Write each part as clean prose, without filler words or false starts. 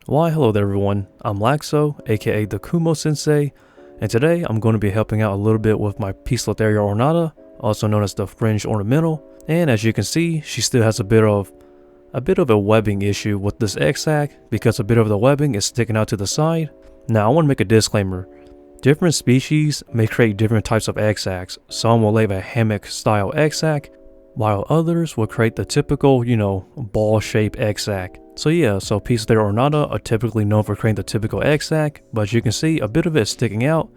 Why hello there everyone, I'm Laxow, aka the Kumo Sensei, and today I'm going to be helping out a little bit with my Poecilotheria Ornata, also known as the Fringed Ornamental, and as you can see, she still has a bit of a webbing issue with this Eggsac because a bit of the webbing is sticking out to the side. Now I want to make a disclaimer, different species may create different types of Eggsacs. Some will leave a hammock style Eggsac, while others will create the typical, ball-shaped Eggsac. So Poecilotheria ornata are typically known for creating the typical Eggsac, but you can see a bit of it sticking out,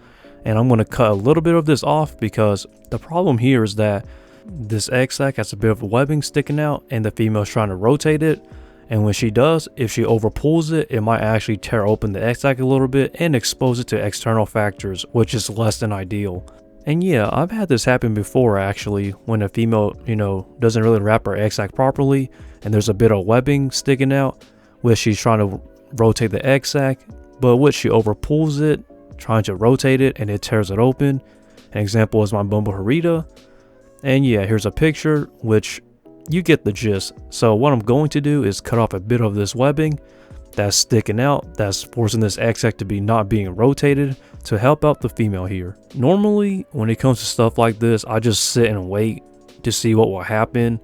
and I'm going to cut a little bit of this off because the problem here is that this Eggsac has a bit of webbing sticking out and the female is trying to rotate it, and when she does, if she over pulls it, it might actually tear open the Eggsac a little bit and expose it to external factors, which is less than ideal. And yeah, I've had this happen before actually, when a female, doesn't really wrap her Eggsac properly and there's a bit of webbing sticking out, which she's trying to rotate the Eggsac, but which she over pulls it, trying to rotate it, and it tears it open. An example is my Bumbo Harita. And yeah, here's a picture, which you get the gist. So what I'm going to do is cut off a bit of this webbing that's sticking out, that's forcing this Eggsac to be not being rotated, to help out the female here. Normally, when it comes to stuff like this, I just sit and wait to see what will happen.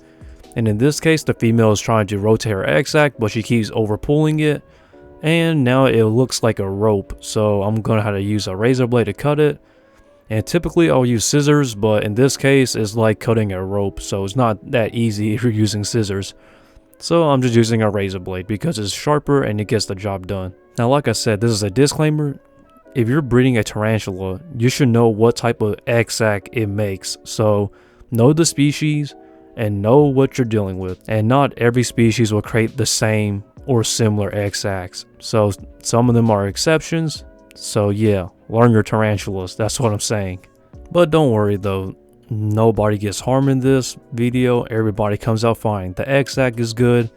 And in this case, the female is trying to rotate her Eggsac, but she keeps over pulling it. And now it looks like a rope. So I'm gonna have to use a razor blade to cut it. And typically I'll use scissors, but in this case, it's like cutting a rope. So it's not that easy if you're using scissors. So I'm just using a razor blade because it's sharper and it gets the job done. Now, like I said, this is a disclaimer. If you're breeding a tarantula, you should know what type of Eggsac it makes. So know the species and know what you're dealing with. And not every species will create the same or similar Eggsacs. So some of them are exceptions. So yeah, learn your tarantulas. That's what I'm saying. But don't worry though. Nobody gets harmed in this video. Everybody comes out fine. The Eggsac is good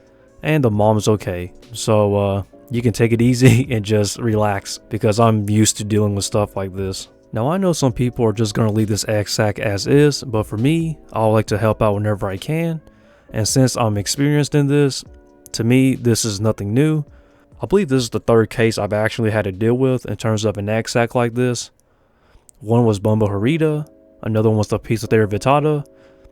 and the mom's okay. So you can take it easy and just relax because I'm used to dealing with stuff like this. Now I know some people are just going to leave this Eggsac as is, but for me, I like to help out whenever I can. And since I'm experienced in this, to me, this is nothing new. I believe this is the third case I've actually had to deal with in terms of an Eggsac like this. One was Bumbo Harita. Another one was the Poecilotheria vittata.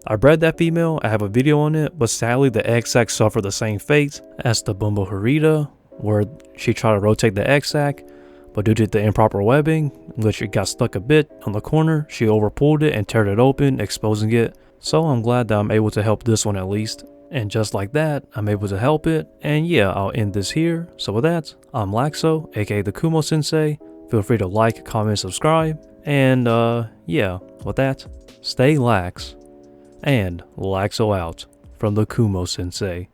I bred that female, I have a video on it, but sadly the Eggsac suffered the same fate as the Bumbo Harita, where she tried to rotate the Eggsac, but due to the improper webbing, which it got stuck a bit on the corner, she overpulled it and teared it open, exposing it. So I'm glad that I'm able to help this one at least. And just like that, I'm able to help it. And yeah, I'll end this here. So with that, I'm Laxow, aka the Kumo Sensei. Feel free to like, comment, subscribe. And yeah, with that, stay lax, and Laxow out from the Kumo Sensei.